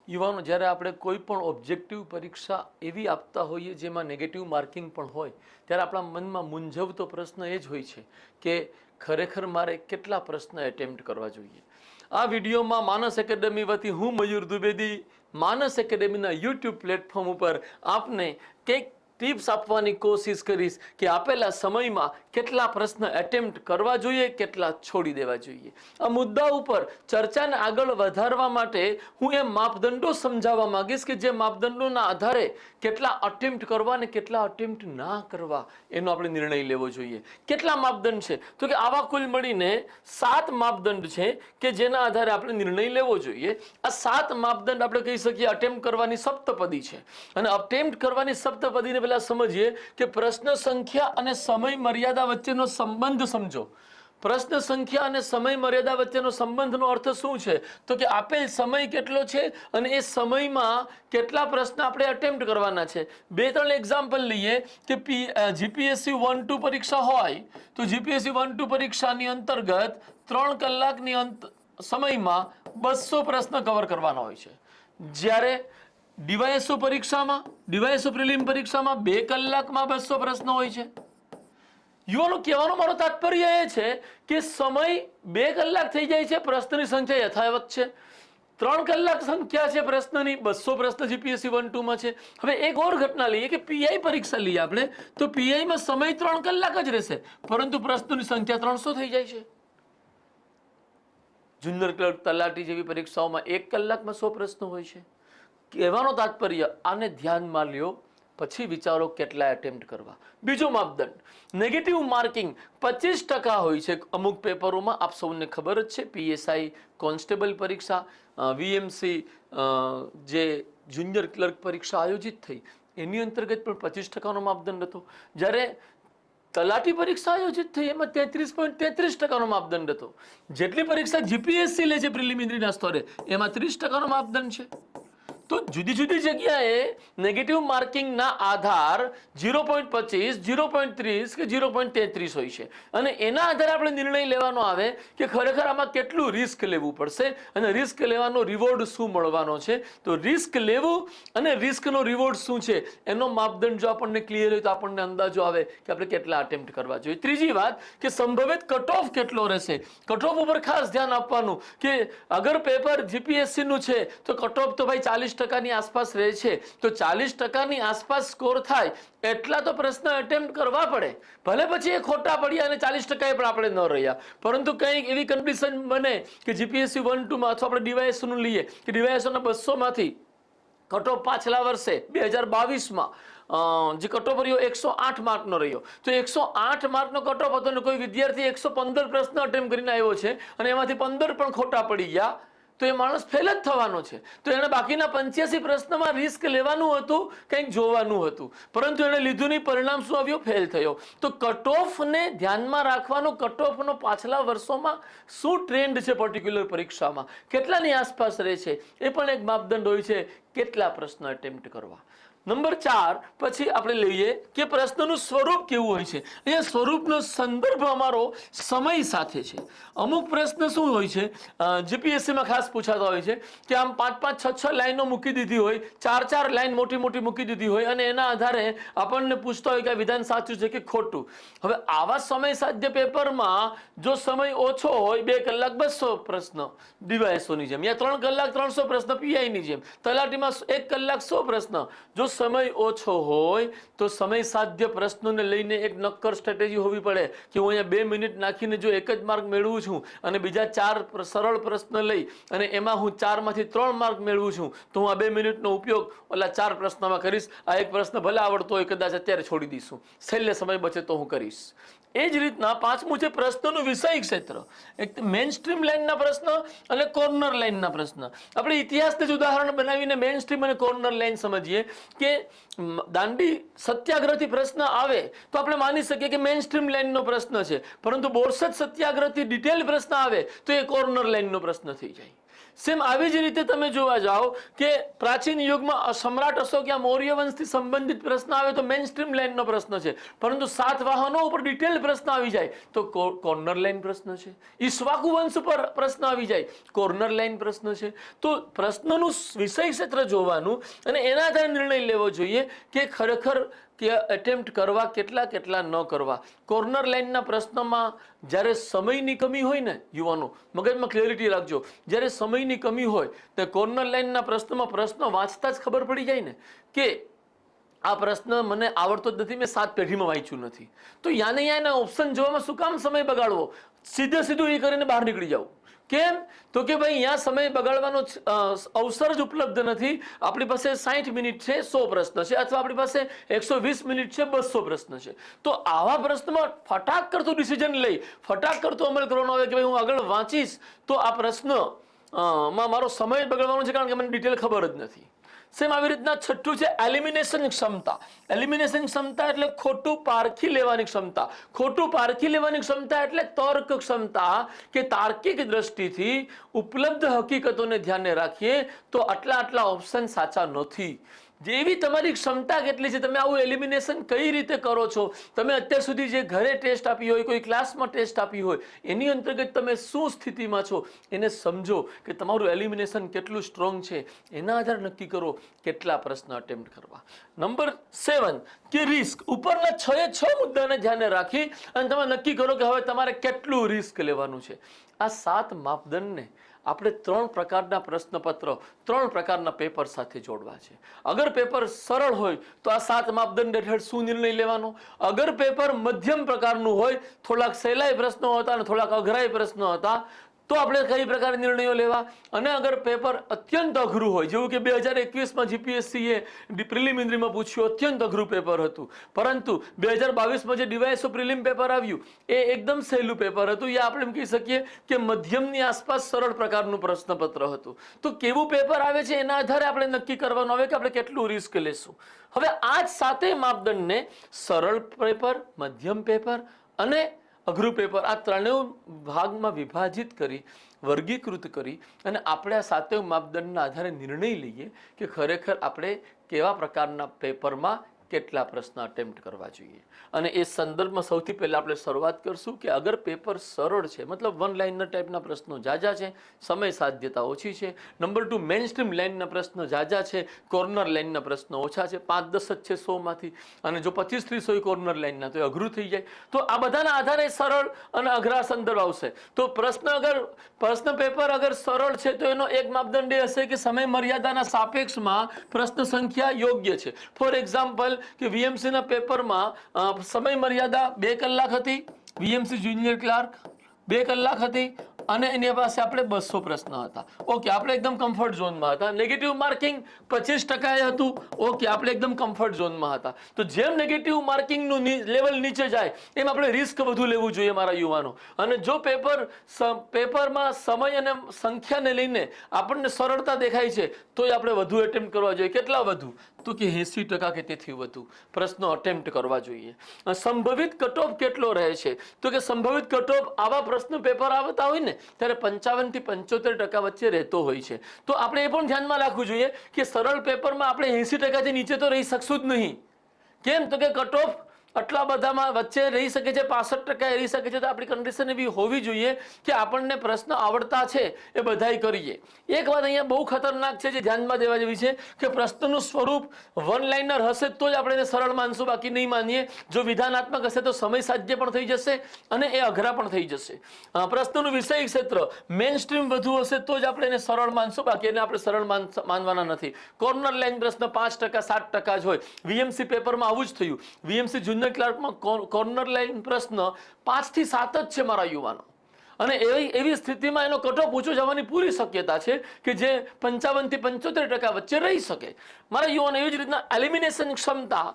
યુવાનો જ્યારે આપણે કોઈ પણ ઓબ્જેક્ટિવ પરીક્ષા એવી આપતા હોઈએ જેમાં નેગેટિવ માર્કિંગ પણ હોય ત્યારે આપણા મનમાં મૂંઝવતો પ્રશ્ન એ જ હોય છે કે ખરેખર મારે કેટલા પ્રશ્ન એટેમ્પ્ટ કરવા જોઈએ. આ વિડીયોમાં માનસ એકેડમી વતી હું મયુર દ્વિવેદી માનસ એકેડમીના યુટ્યુબ પ્લેટફોર્મ ઉપર આપને કંઈક ટિપ્સ આપવાની કોશિશ કરીશ કે આપેલા સમયમાં કેટલા પ્રશ્ન એટેમ્પ્ટ કરવા જોઈએ, કેટલા છોડી દેવા જોઈએ. આ મુદ્દા ઉપર ચર્ચાને આગળ વધારવા માટે હું એ માપદંડો સમજાવવા માંગીશ કે જે માપદંડોના આધારે કેટલા અટેમ્પ્ટ કરવા અને કેટલા અટેમ્પ્ટ ના કરવા એનો આપણે નિર્ણય લેવો જોઈએ. કેટલા માપદંડ છે? તો કે આવા કુલ મળીને 7 માપદંડ છે કે જેના આધારે આપણે નિર્ણય લેવો જોઈએ. આ 7 માપદંડ આપણે કહી શકીએ અટેમ્પ્ટ કરવાની સપ્તપદી છે. અને અટેમ્પ્ટ કરવાની સપ્તપદીને સમજીએ કે પ્રશ્ન સંખ્યા અને સમય મર્યાદા વચ્ચેનો સંબંધ સમજો. પ્રશ્ન સંખ્યા અને સમય મર્યાદા વચ્ચેનો સંબંધનો અર્થ શું છે? તો કે આપેલ સમય કેટલો છે અને એ સમયમાં કેટલા પ્રશ્ન આપણે અટેમ્પ્ટ કરવાના છે. 2-3 એક્ઝામ્પલ લઈએ કે જીપીએસસી 1-2 પરીક્ષા હોય તો જીપીએસસી 1-2 પરીક્ષાની અંતર્ગત 3 કલાકની સમયમાં 200 પ્રશ્ન કવર કરવાના હોય છે. જ્યારે ડીવાયએસઓ પરીક્ષામાં ડીવાયએસઓ પ્રિલિમ પરીક્ષામાં 2 કલાકમાં 200 પ્રશ્નો હોય છે. યુવાનો કહેવાનો મારો તાત્પર્ય એ છે કે સમય 2 કલાક થઈ જાય છે, પ્રશ્નની સંખ્યા યથાવત છે. 3 કલાક સંખ્યા છે પ્રશ્નની, 200 પ્રશ્ન જીપીએસસી 1-2 માં છે. હવે એક ઓર ઘટના લઈએ કે પીઆઈ પરીક્ષા લઈએ આપણે તો પીઆઈમાં સમય 3 કલાક જ રહેશે પરંતુ પ્રશ્નોની સંખ્યા 300 થઈ જાય છે. જુનિયર ક્લર્ક, તલાટી જેવી પરીક્ષાઓમાં 1 કલાકમાં 100 પ્રશ્નો હોય છે. કહેવાનો તાત્પર્ય આને ધ્યાનમાં લ્યો પછી વિચારો કેટલા એટેમ્પ્ટ કરવા. બીજો માપદંડ નેગેટિવ માર્કિંગ 25% હોય છે અમુક પેપરોમાં. આપ સૌને ખબર જ છે પીએસઆઈ કોન્સ્ટેબલ પરીક્ષા, વીએમસી જે જુનિયર ક્લર્ક પરીક્ષા આયોજિત થઈ એની અંતર્ગત પણ 25%નો માપદંડ હતો. જ્યારે તલાટી પરીક્ષા આયોજિત થઈ એમાં 33.33%નો માપદંડ હતો. જેટલી પરીક્ષા જીપીએસસી લે છે પ્રિલિમિનરીના સ્તરે એમાં 30%નો માપદંડ છે. તો જુદી જુદી જગ્યાએ નેગેટિવ માર્કિંગના આધાર 0.25, 0.30 કે 0.33 હોય છે. અને એના આધારે આપણે નિર્ણય લેવાનો આવે કે ખરેખર આમાં કેટલું રિસ્ક લેવું પડશે અને રિસ્ક લેવાનો રિવોર્ડ શું મળવાનો છે. તો રિસ્ક લેવું અને રિસ્કનો રિવોર્ડ શું છે એનો માપદંડ જો આપણને ક્લિયર હોય તો આપણને અંદાજો આવે કે આપણે કેટલા અટેમ્પ્ટ કરવા જોઈએ. ત્રીજી વાત કે સંભવિત કટ ઓફ કેટલો રહેશે. કટ ઓફ ઉપર ખાસ ધ્યાન આપવાનું કે અગર પેપર જીપીએસસી નું છે તો કટ ઓફ તો ભાઈ 40%ની આસપાસ રહે છે. તો 40%ની આસપાસ સ્કોર થાય એટલા તો પ્રશ્ન અટેમ્પ્ટ કરવા પડે. ભલે પછી એ ખોટા પડ્યા અને 40% પણ આપણે ન રહ્યા, પરંતુ કંઈક એવી કન્ડિશન બને કે જીપીએસસી 1-2 માં અથવા આપણે ડીવાયએસઓ નું લઈએ કે ડીવાયએસઓના 200 માંથી કટ ઓફ પાછલા વર્ષે 2022માં જે કટ ઓફ રહ્યો 108 માર્કનો રહ્યો. તો 108 માર્કનો કટ ઓફ હતો અને કોઈ વિદ્યાર્થી 115 પ્રશ્ન અટેમ્પ્ટ કરીને આવ્યો છે અને એમાંથી 15 પણ ખોટા પડી ગયા તો એ માણસ ફેલ જ થવાનો છે. તો એને બાકીના 85 પ્રશ્નમાં રિસ્ક લેવાનું હતું, કંઈક જોવાનું હતું, પરંતુ એને લીધું નહીં. પરિણામ શું આવ્યું? ફેલ થયો. તો કટ ઓફને ધ્યાનમાં રાખવાનો, કટ ઓફનો પાછલા વર્ષોમાં શું ટ્રેન્ડ છે પર્ટિક્યુલર પરીક્ષામાં, કેટલાની આસપાસ રહે છે એ પણ એક માપદંડ હોય છે કેટલા પ્રશ્ન અટેમ્પ્ટ કરવા. નંબર 4 પછી આપણે લઈએ કે પ્રશ્નનું સ્વરૂપ કેવું હોય છે. અહીંયા સ્વરૂપનો સંદર્ભ અમારો સમય સાથે છે. અમુક પ્રશ્ન શું હોય છે જીપીએસસીમાં ખાસ પૂછાતા હોય છે કે આમ 5-5, 6-6 લાઈનો મૂકી દીધી હોય, 4-4 લાઈન મોટી મોટી મૂકી દીધી હોય અને એના આધારે આપણને પૂછતા હોય કે આ વિધાન સાચું છે કે ખોટું. હવે આવા સમય સાધ્ય પેપરમાં જો સમય ઓછો હોય 2 કલાક 200 પ્રશ્ન ડીવાયએસઓની જેમ, યા 3 કલાક 300 પ્રશ્ન પીઆઈની જેમ, તલાટીમાં 1 કલાક 100 પ્રશ્ન. જો સમય ઓછો હોય તો સમય સાધ્ય પ્રશ્નોને લઈને એક નક્કર સ્ટ્રેટેજી હોવી પડે કે હું અહીંયા 2 મિનિટ નાખીને જો 1 જ માર્ક મેળવું છું અને બીજા 4 સરળ પ્રશ્ન લઈ અને એમાં હું 4 માંથી 3 માર્ક મેળવું છું તો હું આ 2 મિનિટનો ઉપયોગ ઓલા 4 પ્રશ્નમાં કરીશ. આ એક પ્રશ્ન ભલે આવડતો હોય કદાચ અત્યારે છોડી દઈશું, છેલ્લે સમય બચે તો હું કરીશ. એ જ રીતના 5મું છે પ્રશ્નોનું વિષય ક્ષેત્ર. એક મેઇન સ્ટ્રીમ લાઈનના પ્રશ્ન અને કોર્નર લાઈનના પ્રશ્ન. આપણે ઇતિહાસને જ ઉદાહરણ બનાવીને મેઇન સ્ટ્રીમ અને કોર્નર લાઈન સમજીએ કે દાંડી સત્યાગ્રહથી પ્રશ્ન આવે તો આપણે માની શકીએ કે મેઇન સ્ટ્રીમ લાઈનનો પ્રશ્ન છે, પરંતુ બોરસદ સત્યાગ્રહથી ડિટેલ પ્રશ્ન આવે તો એ કોર્નર લાઈનનો પ્રશ્ન થઈ જાય. સેમ આવી જ રીતે તમે જોવા જાઓ કે પ્રાચીન યુગમાં સમ્રાટ અશોક યા મૌર્ય વંશથી સંબંધિત પ્રશ્ન આવે તો મેઇન સ્ટ્રીમ લાઇનનો પ્રશ્ન છે, પરંતુ સાતવાહનો ઉપર ડિટેલ પ્રશ્ન આવી જાય તો કોર્નર લાઇન પ્રશ્ન છે. ઈક્ષ્વાકુ વંશ ઉપર પ્રશ્ન આવી જાય કોર્નર લાઇન પ્રશ્ન છે. તો પ્રશ્નનું વિષય ક્ષેત્ર જોવાનું અને એના આધારે નિર્ણય લેવો જોઈએ કે ખરેખર કે એટેમ્પ્ટ કરવા કેટલા ન કરવા. કોર્નર લાઇનના પ્રશ્નમાં જ્યારે સમયની કમી હોય ને, યુવાનો મગજમાં ક્લેરિટી રાખજો, જ્યારે સમયની કમી હોય તો કોર્નર લાઇનના પ્રશ્નમાં પ્રશ્ન વાંચતા જ ખબર પડી જાય ને કે આ પ્રશ્ન મને આવડતો જ નથી, મેં 7 પેઢીમાં વાંચ્યું નથી, તો યાને યાના ઓપ્શન જોવામાં શું કામ સમય બગાડવો, સીધું એ કરીને બહાર નીકળી જાવ. કેમ તો કે ભાઈ અહીંયા સમય બગાડવાનો અવસર જ ઉપલબ્ધ નથી. આપણી પાસે 60 મિનિટ છે, 100 પ્રશ્ન છે, અથવા આપણી પાસે 120 મિનિટ છે, 200 પ્રશ્ન છે. તો આવા પ્રશ્નમાં ફટાક કરતું ડિસિઝન લઈ ફટાક કરતો અમલ કરવાનો આવે કે ભાઈ હું આગળ વાંચીશ તો આ પ્રશ્ન માં મારો સમય બગાડવાનો છે, કારણ કે મને ડિટેલ ખબર જ નથી. સેમ આવી રીતના છઠ્ઠું છે એલિમિનેશન ક્ષમતા. એલિમિનેશન ક્ષમતા એટલે ખોટું પારખી લેવાની ક્ષમતા. ખોટું પારખી લેવાની ક્ષમતા એટલે તર્ક ક્ષમતા, કે તાર્કિક દ્રષ્ટિથી ઉપલબ્ધ હકીકતોને ધ્યાને રાખીએ તો આટલા ઓપ્શન સાચા નથી. જેવી તમારી ક્ષમતા કેટલી છે, તમે આવું એલિમિનેશન કઈ રીતે કરો છો, તમે અત્યાર સુધી જે ઘરે ટેસ્ટ આપી હોય, કોઈ ક્લાસમાં ટેસ્ટ આપી હોય, એની અંતર્ગત તમે શું સ્થિતિમાં છો એને સમજો કે તમારું એલિમિનેશન કેટલું સ્ટ્રોંગ છે. એના આધારે નક્કી કરો કેટલા પ્રશ્ન અટેમ્પ્ટ કરવા. નંબર 7 કે રિસ્ક. ઉપરના 6 મુદ્દાને ધ્યાને રાખી અને તમે નક્કી કરો કે હવે તમારે કેટલું રિસ્ક લેવાનું છે. આ 7 માપદંડને આપણે 3 પ્રકારના પ્રશ્નપત્ર 3 પ્રકારના પેપર સાથે જોડવા છે. અગર પેપર સરળ હોય તો આ 7 માપદંડ હેઠળ શું નિર્ણય લેવાનો, અગર પેપર મધ્યમ પ્રકારનું હોય, થોડાક સહેલાઈ પ્રશ્નો હતા અને થોડાક અઘરાઈ પ્રશ્નો હતા, તો આપણે કઈ પ્રકારના નિર્ણયો લેવા. અને અગર પેપર અત્યંત અઘરું હોય, જેવું કે 2021માં જીપીએસસીએ પ્રિલિમિનરીમાં પૂછ્યું, અત્યંત અઘરું પેપર હતું, પરંતુ 2022માં જે ડીવાયએસઓ પ્રિલિમ પેપર આવ્યું એ એકદમ સહેલું પેપર હતું, એ આપણે એમ કહી શકીએ કે મધ્યમની આસપાસ સરળ પ્રકારનું પ્રશ્નપત્ર હતું. તો કેવું પેપર આવે છે એના આધારે આપણે નક્કી કરવાનું આવે કે આપણે કેટલું રિસ્ક લેશું. હવે આ જ 7 માપદંડને સરળ પેપર, મધ્યમ પેપર અને અઘરું પેપર, આ 3 ભાગમાં વિભાજિત કરી વર્ગીકૃત કરી અને આપણે આ 7 માપદંડના આધારે નિર્ણય લઈએ કે ખરેખર આપણે કેવા પ્રકારના પેપરમાં કેટલા પ્રશ્ન અટેમ્પ્ટ કરવા જોઈએ. અને એ સંદર્ભમાં સૌથી પહેલા આપણે શરૂઆત કરશું કે અગર પેપર સરળ છે, મતલબ 1 લાઇનર ટાઈપના પ્રશ્નો જાજા છે, સમય સાધ્યતા ઓછી છે. નંબર 2 મેઇન સ્ટ્રીમ લાઇનના પ્રશ્નો જાજા છે, કોર્નર લાઇનના પ્રશ્નો ઓછા છે, 5-10 જ છે 100માંથી, અને જો 25-30 હોય કોર્નર લાઇનના તો અઘરું થઈ જાય. તો આ બધાના આધારે સરળ અને અઘરા સંદર્ભ આવશે. તો પ્રશ્ન પેપર અગર સરળ છે તો એનો એક માપદંડ એ હશે કે સમય મર્યાદાના સાપેક્ષમાં પ્રશ્ન સંખ્યા યોગ્ય છે. ફોર એક્ઝામ્પલ કે વીએમસી ના પેપરમાં સમય મર્યાદા 2 કલાક હતી, વીએમસી જુનિયર ક્લાર્ક 2 કલાક હતી અને એની પાસે આપણે 200 પ્રશ્ન હતા. ઓકે, આપણે એકદમ કમ્ફર્ટ ઝોનમાં હતા. નેગેટિવ માર્કિંગ 25% હતું. ઓકે, આપણે એકદમ કમ્ફર્ટ ઝોનમાં હતા. તો જેમ નેગેટિવ માર્કિંગનું લેવલ નીચે જાય એમ આપણે રિસ્ક વધુ લેવું જોઈએ મારા યુવાનો. અને જો પેપરમાં સમય અને સંખ્યાને લઈને આપણને સરળતા દેખાય છે તો આપણે વધુ એટેમ્પ્ટ કરવા જોઈએ. કેટલા વધુ? તો કે 80% કે તેથી વધુ પ્રશ્નો અટેમ્પ્ટ કરવા જોઈએ. સંભવિત કટઓફ કેટલો રહે છે? તો કે સંભવિત કટઓફ આવા પ્રશ્ન પેપર આવતા હોય ને ત્યારે 55 થી 75% વચ્ચે રહેતો હોય છે. તો આપણે એ પણ ધ્યાનમાં રાખવું જોઈએ કે સરળ પેપરમાં આપણે 80% થી નીચે તો રહી શકશું જ નહીં. કેમ? તો કે કટઓફ આટલા બધામાં વચ્ચે રહી શકે છે, 65% રહી શકે છે. તો આપણી કન્ડિશન એવી હોવી જોઈએ કે આપણને પ્રશ્ન આવડતા છે એ બધાય કરીએ. એક વાત અહીંયા બહુ ખતરનાક છે જે ધ્યાનમાં દેવા જેવી છે કે પ્રશ્નનું સ્વરૂપ 1 લાઇનર હશે તો જ આપણે એને સરળ માનશું, બાકી નહીં માનીએ. જો વિધાનાત્મક હશે તો સમય સાધ્ય પણ થઈ જશે અને એ અઘરા પણ થઈ જશે. પ્રશ્નનું વિષય ક્ષેત્ર મેઇન સ્ટ્રીમ વધુ હશે તો જ આપણે એને સરળ માનશું, બાકી એને આપણે સરળ માનવાના નથી. કોર્નર લાઇન પ્રશ્ન 5% 7% જ હોય. વીએમસી પેપરમાં આવું જ થયું. વીએમસી જુનિયર ક્લાર્કમાં કોર્નર લાઇન પ્રશ્ન 5 થી 7 જ છે મારા યુવાનો. અને એવી સ્થિતિમાં એનો કટઓફ ઊંચો જવાની પૂરી શક્યતા છે કે જે 55 થી 75% વચ્ચે રહી શકે. મારા યુવાનો એવી જ રીતના એલિમિનેશન ક્ષમતા,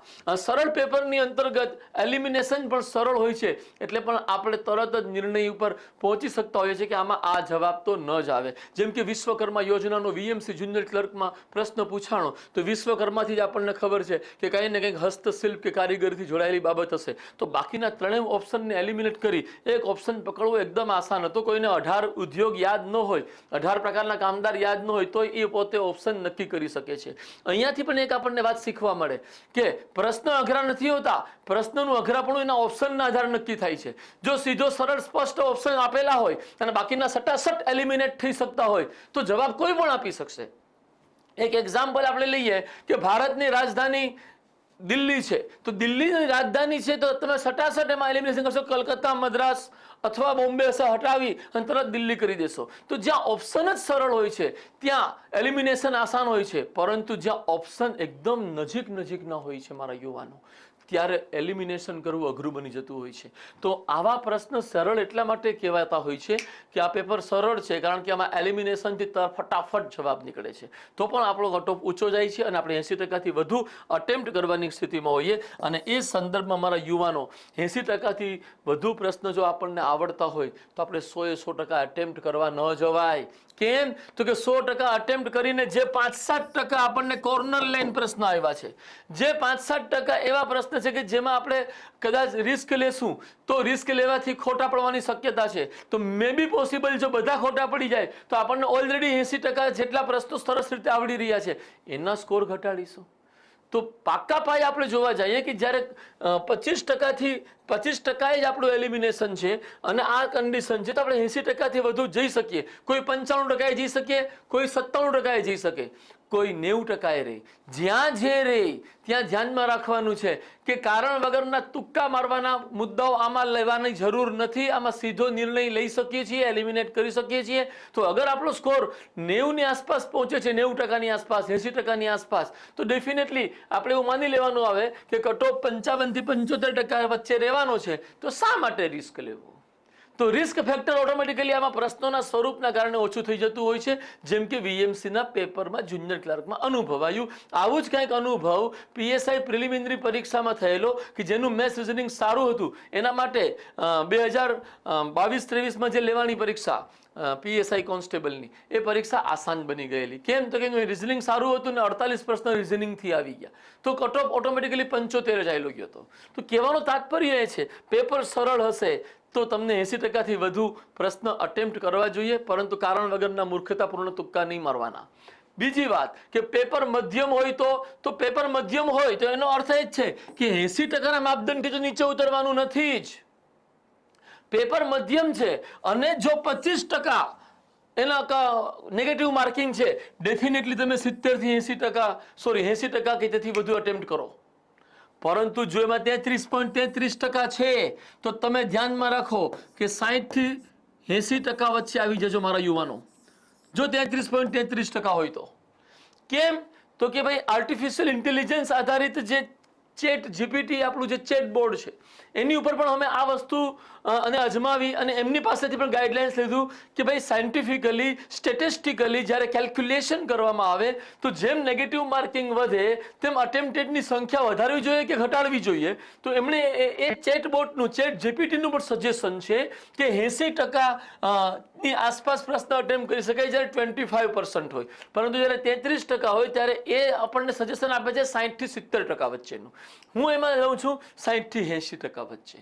સરળ પેપરની અંતર્ગત એલિમિનેશન પણ સરળ હોય છે, એટલે પણ આપણે તરત જ નિર્ણય ઉપર પહોંચી શકતા હોઈએ છીએ કે આમાં આ જવાબ તો ન જ આવે. જેમ કે વિશ્વકર્મા યોજનાનો વીએમસી જુનિયર ક્લર્કમાં પ્રશ્ન પૂછાણો તો વિશ્વકર્માથી જ આપણને ખબર છે કે કંઈ ને કંઈક હસ્તશિલ્પ કે કારીગરીથી જોડાયેલી બાબત હશે. તો બાકીના 3 ઓપ્શનને એલિમિનેટ કરી એક ઓપ્શન પકડવો એકદમ આસાન આસાન હતો. કોઈને 18 ઉદ્યોગ યાદ ન હોય, 18 પ્રકારના કામદાર યાદ ન હોય, તો એ પોતે ઓપ્શન નક્કી કરી શકે છે. અહીંયાથી પણ એક આપણને વાત શીખવા મળે કે પ્રશ્ન અઘરા નથી હોતા, પ્રશ્નનું અઘરાપણું એના ઓપ્શનના આધારે નક્કી થાય છે. જો સીધો સરળ સ્પષ્ટ ઓપ્શન આપેલા હોય અને બાકીના સટાસટ એલિમિનેટ થઈ શકતા હોય તો જવાબ કોઈ પણ આપી શકશે. એક એક્ઝામ્પલ આપણે લઈએ કે ભારતની રાજધાની દિલ્હી છે, તો દિલ્હીની રાજધાની છે તો તમે સટાસટ એમાં એલિમિનેશન કરશો, કલકત્તા, મદ્રાસ અથવા બોમ્બે હટાવી અને તરત દિલ્હી કરી દેશો. તો જ્યાં ઓપ્શન જ સરળ હોય છે ત્યાં એલિમિનેશન આસાન હોય છે, પરંતુ જ્યાં ઓપ્શન એકદમ નજીકના હોય છે મારા યુવાનો, ત્યારે એલિમિનેશન કરવું અઘરું બની જતું હોય છે. તો આવા પ્રશ્ન સરળ એટલા માટે કહેવાતા હોય છે કે આ પેપર સરળ છે કારણ કે આમાં એલિમિનેશનથી ફટાફટ જવાબ નીકળે છે. તો પણ આપણો કટઓફ ઊંચો જાય છે અને આપણે 80%થી વધુ અટેમ્પ્ટ કરવાની સ્થિતિમાં હોઈએ. અને એ સંદર્ભમાં મારા યુવાનો 80%થી વધુ પ્રશ્ન જો આપણને આવડતા હોય તો આપણે 100% અટેમ્પ્ટ કરવા ન જવાય. કેમ? તો કે 100% અટેમ્પ્ટ કરીને જે 5-7% આપણને કોર્નર લાઈન પ્રશ્ન આવ્યા છે, જે 5-7% એવા પ્રશ્ન છે કે જેમાં આપણે કદાચ રિસ્ક લેશું તો રિસ્ક લેવાથી ખોટા પડવાની શક્યતા છે. તો મે બી પોસિબલ જો બધા ખોટા પડી જાય તો આપણને ઓલરેડી 80% જેટલા પ્રશ્નો સરસ રીતે આવડી રહ્યા છે એના સ્કોર ઘટાડીશું. તો પાક્કા પાયે આપણે જોવા જઈએ કે જ્યારે 25%થી 25% જ આપણું એલિમિનેશન છે અને આ કન્ડિશન છે તો આપણે 80%થી વધુ જઈ શકીએ. કોઈ 95% જઈ શકીએ, કોઈ 97% જઈ શકે, કોઈ 90% રહે. જ્યાં જે રહે ત્યાં ધ્યાનમાં રાખવાનું છે કે કારણ વગરના તુક્કા મારવાના મુદ્દાઓ આમાં લેવાની જરૂર નથી. આમાં સીધો નિર્ણય લઈ શકીએ છીએ, એલિમિનેટ કરી શકીએ છીએ. તો અગર આપણો સ્કોર 90ની આસપાસ પહોંચે છે, 90%ની આસપાસ, 80%ની આસપાસ, તો ડેફિનેટલી આપણે એવું માની લેવાનું આવે કે કટઓફ 55થી 75% વચ્ચે રહેવાનો છે. તો શા માટે રિસ્ક લેવું? તો રિસ્ક ફેક્ટર ઓટોમેટિકલી આમાં પ્રશ્નોના સ્વરૂપના કારણે ઓછું થઈ જતું હોય છે, જેમ કે વીએમસીના પેપરમાં જુનિયર ક્લાર્કમાં અનુભવાયું. આવું જ કંઈક અનુભવ પીએસઆઈ પ્રિલિમિનરી પરીક્ષામાં થયેલો કે જેનું મેથ્સ રિઝનિંગ સારું હતું એના માટે 2022-23માં જે લેવાની પરીક્ષા પીએસઆઈ કોન્સ્ટેબલની એ પરીક્ષા આસાન બની ગયેલી. કેમ? તો કે રિઝનિંગ સારું હતું ને 48 પ્રશ્ન રિઝનિંગથી આવી ગયા, તો કટઓફ ઓટોમેટિકલી 75 જ આવેલો ગયો હતો. તો કહેવાનો તાત્પર્ય એ છે પેપર સરળ હશે તો તમને 80%થી વધુ પ્રશ્ન અટેમ્પ્ટ કરવા જોઈએ, પરંતુ કારણ વગરના મૂર્ખતાપૂર્ણ તુક્કા નહીં મારવાના. બીજી વાત કે પેપર મધ્યમ હોય તો પેપર મધ્યમ હોય તો એનો અર્થ એ જ છે કે 80%ના માપદંડથી તો નીચે ઉતરવાનું નથી જ. પેપર મધ્યમ છે અને જો 25% એના નેગેટિવ માર્કિંગ છે, ડેફિનેટલી તમે 80% કે તેથી વધુ અટેમ્પ્ટ કરો. પરંતુ જો એમાં 33.33% છે તો તમે ધ્યાનમાં રાખો કે 60થી 80% વચ્ચે આવી જજો મારા યુવાનો, જો 33.33% હોય તો. કેમ? તો કે ભાઈ આર્ટિફિશિયલ ઇન્ટેલિજન્સ આધારિત જે ચેટ જીપીટી આપણું જે ચેટ બોર્ડ છે એની ઉપર પણ અમે આ વસ્તુ અને અજમાવી અને એમની પાસેથી પણ ગાઈડલાઇન્સ લીધું કે ભાઈ સાયન્ટિફિકલી સ્ટેટિસ્ટિકલી જ્યારે કેલ્ક્યુલેશન કરવામાં આવે તો જેમ નેગેટિવ માર્કિંગ વધે તેમ અટેમ્પ્ટેડની સંખ્યા વધારવી જોઈએ કે ઘટાડવી જોઈએ. તો એમણે એ ચેટબોટનું ચેટ જીપીટીનું પણ સજેશન છે કે 80% ની આસપાસ પ્રશ્ન અટેમ્પ્ટ કરી શકાય જ્યારે 25% હોય, પરંતુ જ્યારે 33% હોય ત્યારે એ આપણને સજેશન આપે છે 60થી 70% વચ્ચેનું. હું એમાં રહું છું 60થી 80% વચ્ચે.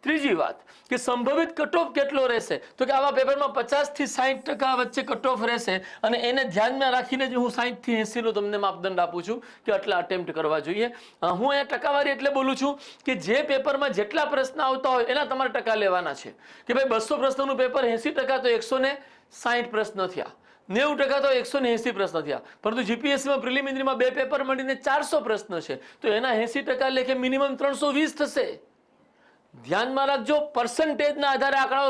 ત્રીજી વાત કે સંભવિત કટઓફ કેટલો રહેશે, તો કે આવા પેપરમાં 50થી 60% વચ્ચે કટઓફ રહેશે અને એને ધ્યાનમાં રાખીને જ હું 60થી 80 નો તમને માપદંડ આપું છું કે આટલા અટેમ્પ્ટ કરવા જોઈએ. હું અહીંયા ટકાવારી એટલે બોલું છું કે જે પેપરમાં જેટલા પ્રશ્ન આવતા હોય એના તમારે ટકા લેવાના છે. કે ભાઈ 200 પ્રશ્નોનું પેપર 80% તો 160 પ્રશ્ન થયા, 90% તો 180 પ્રશ્ન થયા. પરંતુ જીપીએસસીમાં પ્રિલિમિનરીમાં 2 પેપર મળીને 400 પ્રશ્ન છે તો એના 80% લેખે મિનિમમ 320 થશે. ધ્યાનમાં રાખજો, પર્સન્ટેજના આધારે આંકડાઓ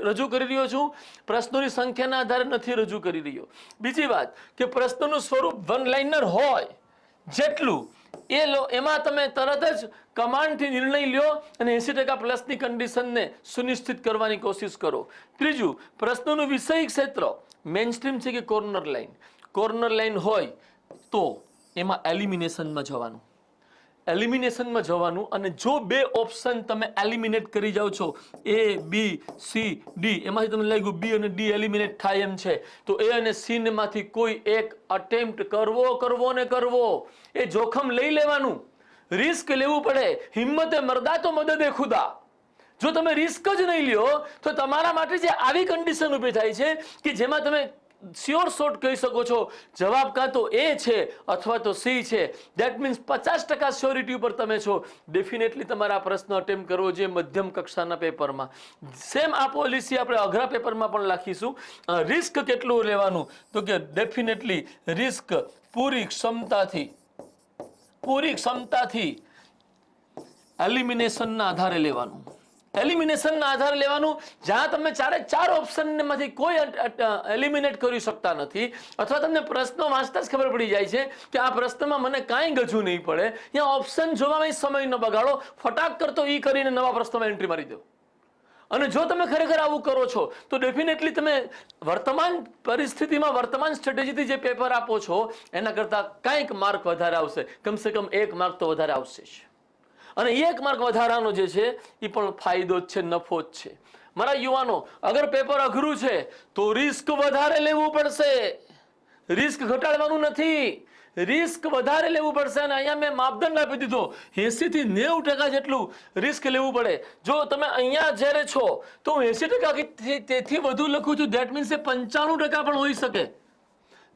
રજૂ કરી રહ્યો છું, પ્રશ્નોની સંખ્યાના આધારે નથી રજૂ કરી રહ્યો. બીજી વાત કે પ્રશ્નનું સ્વરૂપ વન લાઇનર હોય જેટલું એ લો, એમાં તમે તરત જ કમાન્ડથી નિર્ણય લ્યો અને 80% પ્લસની કન્ડિશનને સુનિશ્ચિત કરવાની કોશિશ કરો. ત્રીજું, પ્રશ્નોનું વિષય ક્ષેત્ર મેઇનસ્ટ્રીમ છે કે કોર્નર લાઇન. કોર્નર લાઇન હોય તો એમાં એલિમિનેશનમાં જવાનું, એલિમિનેશનમાં જવાનું અને જો 2 ઓપ્શન તમે એલિમિનેટ કરી જાઓ છો A, B, C, D, એમાંથી તમને લાગ્યું B અને D એલિમિનેટ થાય એમ છે તો A અને C માંથી કોઈ એક અટેમ્પ્ટ કરવો. એ જોખમ લઈ લેવાનું, રિસ્ક લેવું પડે. હિંમતે મર્દા તો મદદે ખુદા. જો તમે રિસ્ક જ નહીં લ્યો તો તમારા માટે જે આવી કન્ડિશન ઊભી થાય છે કે જેમાં તમે શ્યોર શોર્ટ કહી શકો છો જવાબ કાં તો એ છે અથવા તો સી છે, દેટ મીન્સ 50% શ્યોરિટી ઉપર તમે છો, ડેફિનેટલી તમારે આ પ્રશ્ન અટેમ્પ્ટ કરવો જોઈએ મધ્યમ કક્ષાના પેપરમાં. સેમ આ પોલિસી આપણે અઘરા પેપરમાં પણ લખીશું. રિસ્ક કેટલું લેવાનું તો કે ડેફિનેટલી રિસ્ક પૂરી ક્ષમતાથી એલિમિનેશનના આધારે લેવાનું. એલિમિનેશનના આધારે લેવાનું જ્યાં તમે ચાર ઓપ્શનમાંથી કોઈ એલિમિનેટ કરી શકતા નથી અથવા તમને પ્રશ્નો વાંચતા જ ખબર પડી જાય છે કે આ પ્રશ્નમાં મને કાંઈ ગજું નહીં પડે, ત્યાં ઓપ્શન જોવામાં સમય ન બગાડો, ફટાક કરતો ઈ કરીને નવા પ્રશ્નમાં એન્ટ્રી મારી દો. અને જો તમે ખરેખર આવું કરો છો તો ડેફિનેટલી તમે વર્તમાન પરિસ્થિતિમાં વર્તમાન સ્ટ્રેટેજીથી જે પેપર આપો છો એના કરતાં કાંઈક માર્ક વધારે આવશે, કમસે કમ 1 માર્ક તો વધારે આવશે જ. અને 1 માર્ક વધારાનો જે છે એ પણ ફાયદો જ છે, નફો જ છે. મારા યુવાનો, અગર પેપર અઘરું છે તો રિસ્ક વધારે લેવું પડશે, રિસ્ક ઘટાડવાનું નથી, રિસ્ક વધારે લેવું પડશે. અને અહીંયા મેં માપદંડ આપી દીધો 80 થી 90% જેટલું રિસ્ક લેવું પડે. જો તમે અહીંયા જ્યારે છો તો 80% તેથી વધુ લખું છું, દેટ મીન્સ 95% પણ હોઈ શકે,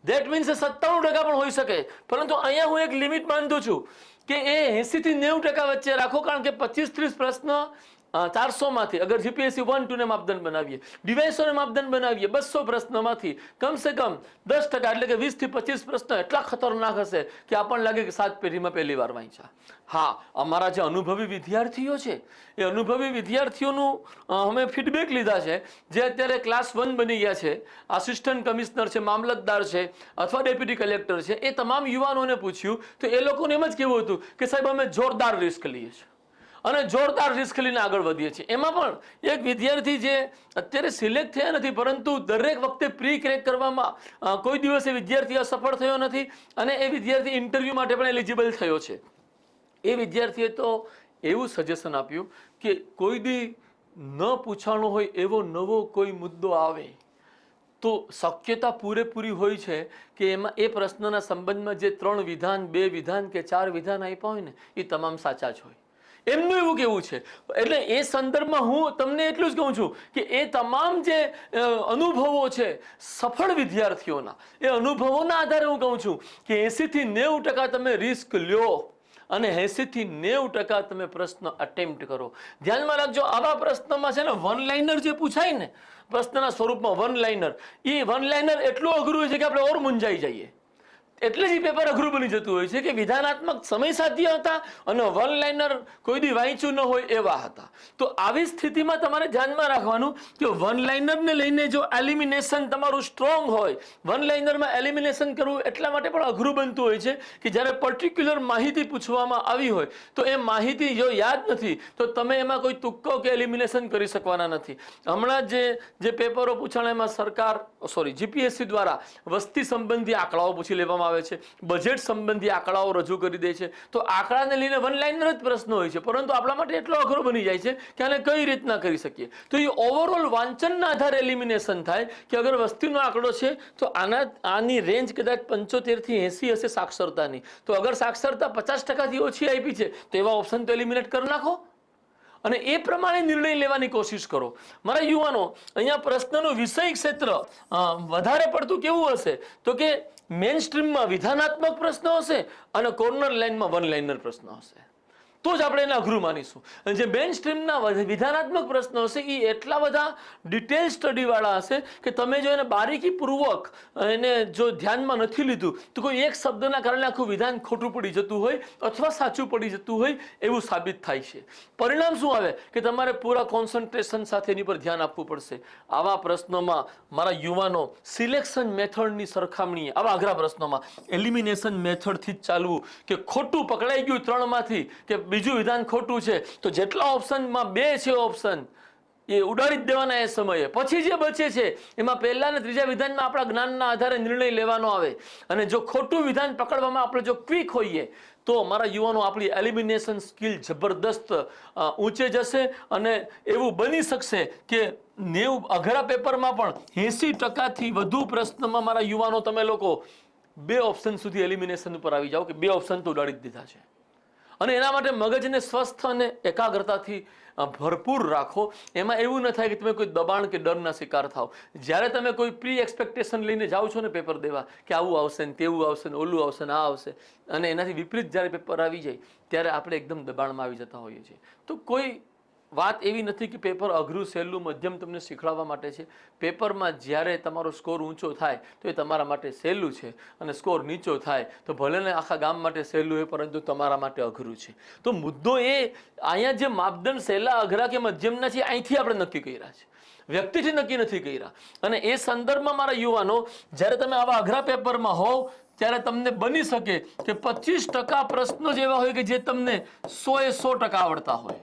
દેટ મીન્સ 97% પણ હોઈ શકે. પરંતુ અહીંયા હું એક લિમિટ બાંધું છું કે એ 80 થી 90% વચ્ચે રાખો, કારણ કે 25-30 પ્રશ્ન 400 માંથી અગર જીપીએસસી 1-2 ને માપદંડ બનાવીએ, ડિવાઇસોને માપદંડ બનાવીએ 200 પ્રશ્નોમાંથી કમસે કમ 10% એટલે કે 20 થી 25 પ્રશ્નો એટલા ખતરનાક હશે કે આપણને લાગે કે 7 પેઢીમાં પહેલી વાર વાંચ્યા. હા, અમારા જે અનુભવી વિદ્યાર્થીઓ છે એ અનુભવી વિદ્યાર્થીઓનું અમે ફીડબેક લીધા છે, જે અત્યારે ક્લાસ 1 બની ગયા છે, આસિસ્ટન્ટ કમિશનર છે, મામલતદાર છે અથવા ડેપ્યુટી કલેક્ટર છે, એ તમામ યુવાનોને પૂછ્યું તો એ લોકોને એમ જ કહેવું હતું કે સાહેબ અમે જોરદાર રિસ્ક લઈએ છીએ અને જોરદાર રિસ્ક લઈને આગળ વધીએ છીએ. એમાં પણ એક વિદ્યાર્થી જે અત્યારે સિલેક્ટ થયા નથી પરંતુ દરેક વખતે પ્રી ક્રેક કરવામાં કોઈ દિવસ એ વિદ્યાર્થી અસફળ થયો નથી અને એ વિદ્યાર્થી ઇન્ટરવ્યૂ માટે પણ એલિજિબલ થયો છે. એ વિદ્યાર્થીએ તો એવું સજેશન આપ્યું કે કોઈ દી ન પૂછાણો હોય એવો નવો કોઈ મુદ્દો આવે તો શક્યતા પૂરેપૂરી હોય છે કે એમાં એ પ્રશ્નના સંબંધમાં જે 3 વિધાન 2 વિધાન કે 4 વિધાન આપ્યા હોય ને એ તમામ સાચા જ હોય, એમનું એવું કેવું છે. એટલે એ સંદર્ભમાં હું તમને એટલું જ કહું છું કે એ તમામ જે અનુભવો છે સફળ વિદ્યાર્થીઓના, એ અનુભવોના આધારે હું કહું છું કે 80 થી 90% તમે રિસ્ક લ્યો અને 80 થી 90% તમે પ્રશ્ન અટેમ્પ્ટ કરો. ધ્યાનમાં રાખજો, આવા પ્રશ્નમાં છે ને વન લાઇનર જે પૂછાય ને પ્રશ્નના સ્વરૂપમાં વન લાઇનર એટલું અઘરું છે કે આપણે ઓર મૂંઝાઈ જઈએ. એટલે જ પેપર અઘરું બની જતું હોય છે કે વિધાનાત્મક સમય સાધ્ય હતા અને વન લાઇનર કોઈ દી વાંચ્યું ન હોય એવા હતા. તો આવી સ્થિતિમાં તમારે ધ્યાનમાં રાખવાનું કે વન લાઇનરને લઈને જો એલિમિનેશન તમારું સ્ટ્રોંગ હોય, વન લાઇનરમાં એલિમિનેશન કરવું એટલા માટે પણ અઘરું બનતું હોય છે કે જ્યારે પર્ટિક્યુલર માહિતી પૂછવામાં આવી હોય તો એ માહિતી જો યાદ નથી તો તમે એમાં કોઈ તુક્કો કે એલિમિનેશન કરી શકવાના નથી. હમણાં જે પેપરો પૂછાણા એમાં જીપીએસસી દ્વારા વસ્તી સંબંધી આંકડાઓ પૂછી લેવામાં આવે છે, બજેટ સંબંધી આંકડાઓ રજૂ કરી દે છે. તો આંકડાને લઈને વન લાઇનર જ પ્રશ્ન હોય છે, પરંતુ આપણા માટે એટલો અઘરો બની જાય છે કે આને કઈ રીતના કરી શકીએ. તો એ ઓવરઓલ વાંચનના આધારે એલિમિનેશન થાય કે અગર વસ્તીનો આંકડો છે તો આની રેન્જ કદાચ 75 થી 80 હશે સાક્ષરતાની, તો અગર સાક્ષરતા 50% થી ઓછી આપી છે તો એવા ઓપ્શન તો એલિમિનેટ કરી નાખો અને એ પ્રમાણે નિર્ણય લેવાની કોશિશ કરો. મારા યુવાનો, અહીંયા પ્રશ્નનું વિષય ક્ષેત્ર વધારે પડતું કેવું હશે તો કે મેઇન સ્ટ્રીમમાં વિધાનાત્મક પ્રશ્નો હશે અને કોર્નર લાઇનમાં વન લાઇનર પ્રશ્નો હશે, તો જ આપણે એને અઘરું માનીશું. અને જે મેઇન સ્ટ્રીમના વિધાનાત્મક પ્રશ્નો હશે એ એટલા બધા ડિટેલ સ્ટડીવાળા હશે કે તમે જો એને બારીકીપૂર્વક એને જો ધ્યાનમાં નથી લીધું તો કોઈ એક શબ્દના કારણે આખું વિધાન ખોટું પડી જતું હોય અથવા સાચું પડી જતું હોય એવું સાબિત થાય છે. પરિણામ શું આવે કે તમારે પૂરા કોન્સન્ટ્રેશન સાથે એની પર ધ્યાન આપવું પડશે. આવા પ્રશ્નોમાં મારા યુવાનો સિલેક્શન મેથડની સરખામણીએ આવા અઘરા પ્રશ્નોમાં એલિમિનેશન મેથડથી જ ચાલવું કે ખોટું પકડાઈ ગયું 3માંથી કે બીજું વિધાન ખોટું છે તો જેટલા ઓપ્શનમાં 2 છે ઓપ્શન એ ઉડાડી જ દેવાના એ સમયે. પછી જે બચે છે એમાં પહેલા અને ત્રીજા વિધાનમાં આપણા જ્ઞાનના આધારે નિર્ણય લેવાનો આવે અને જો ખોટું વિધાન પકડવામાં આપણે જો ક્વિક હોઈએ તો મારા યુવાનો આપણી એલિમિનેશન સ્કિલ જબરદસ્ત ઊંચે જશે અને એવું બની શકશે કે 90 અઘરા પેપરમાં પણ 80% થી વધુ પ્રશ્નમાં મારા યુવાનો તમે લોકો 2 ઓપ્શન સુધી એલિમિનેશન ઉપર આવી જાઓ કે 2 ઓપ્શન તો ઉડાડી જ દીધા છે અને એના માટે મગજને સ્વસ્થ અને એકાગ્રતાથી ભરપૂર રાખો. એમાં એવું ન થાય કે તમે કોઈ દબાણ કે ડરના શિકાર થાઓ. જ્યારે તમે કોઈ પ્રી એક્સપેક્ટેશન લઈને જાઓ છો ને પેપર દેવા કે આવું આવશે ને તેવું આવશે ને ઓલું આવશે ને આ આવશે, અને એનાથી વિપરીત જ્યારે પેપર આવી જાય ત્યારે આપણે એકદમ દબાણમાં આવી જતા હોઈએ છીએ. તો કોઈ વાત એવી નથી કે પેપર અઘરું સહેલું મધ્યમ તમને શીખવાડવા માટે છે. પેપરમાં જ્યારે તમારો સ્કોર ઊંચો થાય તો એ તમારા માટે સહેલું છે, અને સ્કોર નીચો થાય તો ભલે ને આખા ગામ માટે સહેલું હોય પરંતુ તમારા માટે અઘરું છે. તો મુદ્દો એ અહીંયા જે માપદંડ સહેલા અઘરા કે મધ્યમના છે અહીંથી આપણે નક્કી કર્યા છે, વ્યક્તિથી નક્કી નથી કર્યા. અને એ સંદર્ભમાં મારા યુવાનો, જ્યારે તમે આવા અઘરા પેપરમાં હોવ ત્યારે તમને બની શકે કે 25% પ્રશ્નો જ એવા હોય કે જે તમને 100% આવડતા હોય,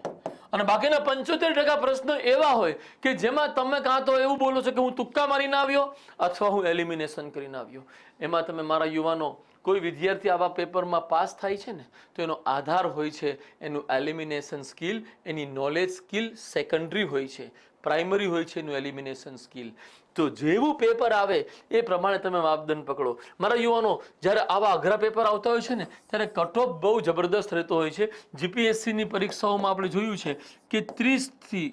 અને બાકીના 75% પ્રશ્નો એવા હોય કે જેમાં તમે કાં તો એવું બોલો છો કે હું તુક્કા મારીને આવ્યો અથવા હું એલિમિનેશન કરીને આવ્યો. એમાં તમે મારા યુવાનો, કોઈ વિદ્યાર્થી આવા પેપરમાં પાસ થાય છે ને તો એનો આધાર હોય છે એનું એલિમિનેશન સ્કિલ, એની નોલેજ સ્કિલ સેકન્ડરી હોય છે, પ્રાઇમરી હોય છે એનું એલિમિનેશન સ્કિલ. તો જેવું પેપર આવે એ પ્રમાણે તમે માપદંડ પકડો. મારા યુવાનો, જ્યારે આવા અઘરા પેપર આવતા હોય છે ને ત્યારે કટ ઓફ બહુ જબરદસ્ત રહેતો હોય છે. જીપીએસસીની પરીક્ષાઓમાં આપણે જોયું છે કે 30 થી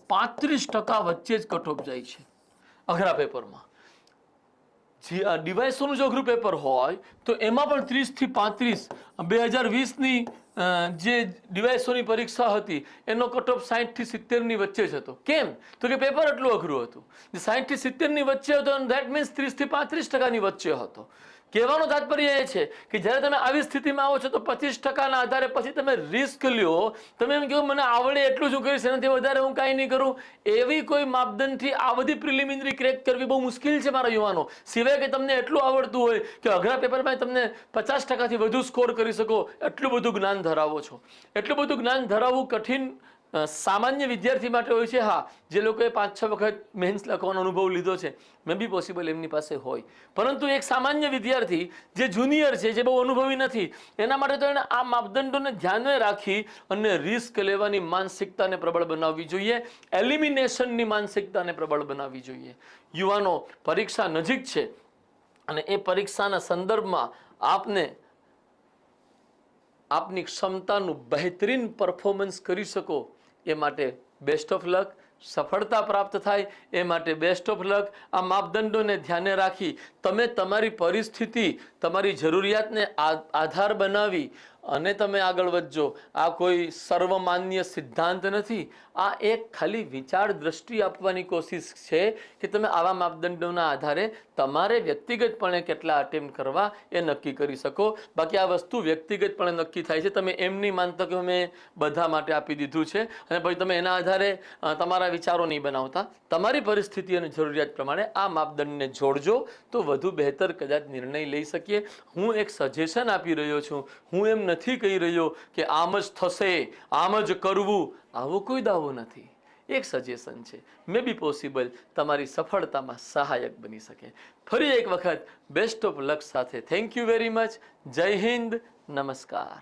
35% વચ્ચે જ કટ ઓફ જાય છે અઘરા પેપરમાં. ડિવાઇસોનું જો અઘરું પેપર હોય તો એમાં પણ 30 થી 35. 2020ની જે ડિવાઇસોની પરીક્ષા હતી એનો કટ ઓફ 60 થી 70ની વચ્ચે જ હતો. કેમ? તો કે પેપર એટલું અઘરું હતું. 60 થી 70ની વચ્ચે હતો, ધેટ મીન્સ 30 થી 35%ની વચ્ચે હતો. કહેવાનો તાત્પર્ય એ છે કે જ્યારે તમે આવી સ્થિતિમાં આવો છો તો 25%ના આધારે પછી તમે રિસ્ક લ્યો. તમે એમ કહો મને આવડે એટલું જ હું કરીશ, એનાથી વધારે હું કાંઈ નહીં કરું. એવી કોઈ માપદંડથી આ બધી પ્રિલિમિનરી ક્રેક કરવી બહુ મુશ્કેલ છે મારા યુવાનો. સિવાય કે તમને એટલું આવડતું હોય કે અઘરા પેપરમાં તમે 50%થી વધુ સ્કોર કરી શકો, એટલું બધું જ્ઞાન ધરાવો છો. એટલું બધું જ્ઞાન ધરાવવું કઠિન સામાન્ય વિદ્યાર્થી માટે હોય છે. હા, જે લોકોએ 5-6 વખત મેન્સ લખવાનો અનુભવ લીધો છે, મે બી પોસિબલ એમની પાસે હોય. પરંતુ એક સામાન્ય વિદ્યાર્થી જે જુનિયર છે, જે બહુ અનુભવી નથી, એના માટે તો એને આ માપદંડોને ધ્યાને રાખી અને રિસ્ક લેવાની માનસિકતાને પ્રબળ બનાવવી જોઈએ, એલિમિનેશનની માનસિકતાને પ્રબળ બનાવવી જોઈએ. યુવાનો, પરીક્ષા નજીક છે અને એ પરીક્ષાના સંદર્ભમાં આપને આપની ક્ષમતાનું બહેતરીન પરફોર્મન્સ કરી શકો એ માટે બેસ્ટ ઓફ લક. સફળતા પ્રાપ્ત થાય એ માટે બેસ્ટ ઓફ લક. આ માપદંડોને ધ્યાને રાખી તમે તમારી પરિસ્થિતિ, તમારી જરૂરિયાતને આધાર બનાવી અને તમે આગળ વધજો. આ કોઈ સર્વમાન્ય સિદ્ધાંત નથી. આ એક ખાલી વિચાર દ્રષ્ટિ આપવાની કોશિશ છે કે તમે આવા માપદંડોના આધારે તમારે વ્યક્તિગતપણે કેટલા અટેમ્પ્ટ કરવા એ નક્કી કરી શકો. બાકી આ વસ્તુ વ્યક્તિગતપણે નક્કી થાય છે. તમે એમ નહીં માનતા કે મેં બધા માટે આપી દીધું છે અને પછી તમે એના આધારે તમારા વિચારો નહીં બનાવતા. તમારી પરિસ્થિતિ અને જરૂરિયાત પ્રમાણે આ માપદંડને જોડજો તો વધુ બહેતર કદાચ નિર્ણય લઈ શકીએ. હું એક સજેશન આપી રહ્યો છું. હું એમ નથી કહી રહ્યો કે આમ જ થશે, આમ જ કરવું. આવો કોઈ દાવો નથી. એક સજેશન છે, મે બી પોસિબલ તમારી સફળતામાં સહાયક બની શકે. ફરી એક વખત બેસ્ટ ઓફ લક સાથે થેન્ક યુ વેરી મચ. જય હિન્દ, નમસ્કાર.